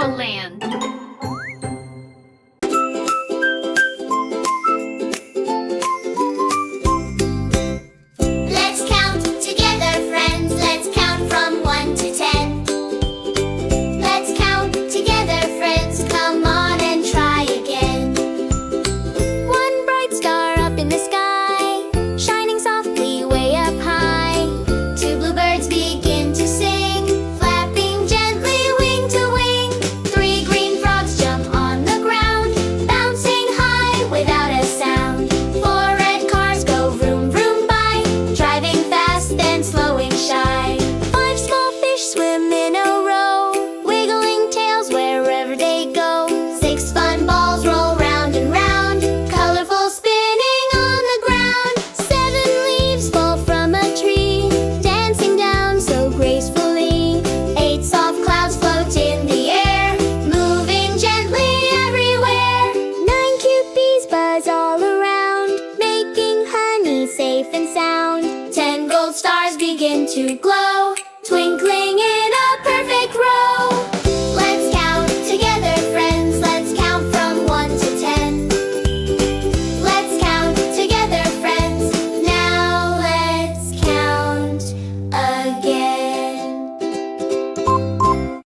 LeoLand. Let's count together, friends. Let's count from 1 to 10. Let's count together, friends. Come on and try again. One bright star up in the sky, shining softly way up high. Two bluebirds begin to sing, flapping gently wing to wing. Three green frogs jump on the ground, bouncing high without a sound. Four red cars go vroom vroom by, driving fast then slowing shy. Five small fish swim in a row, wiggling tails wherever they go. Six fun balls roll round and round, colorful spinning on the ground. Seven leaves fall from a tree, dancing down so gracefully. Eight soft clouds float in the air, moving gently everywhere. Nine cute bees buzz all around, making honey safe and sound. 10 gold stars begin to glow, twinkling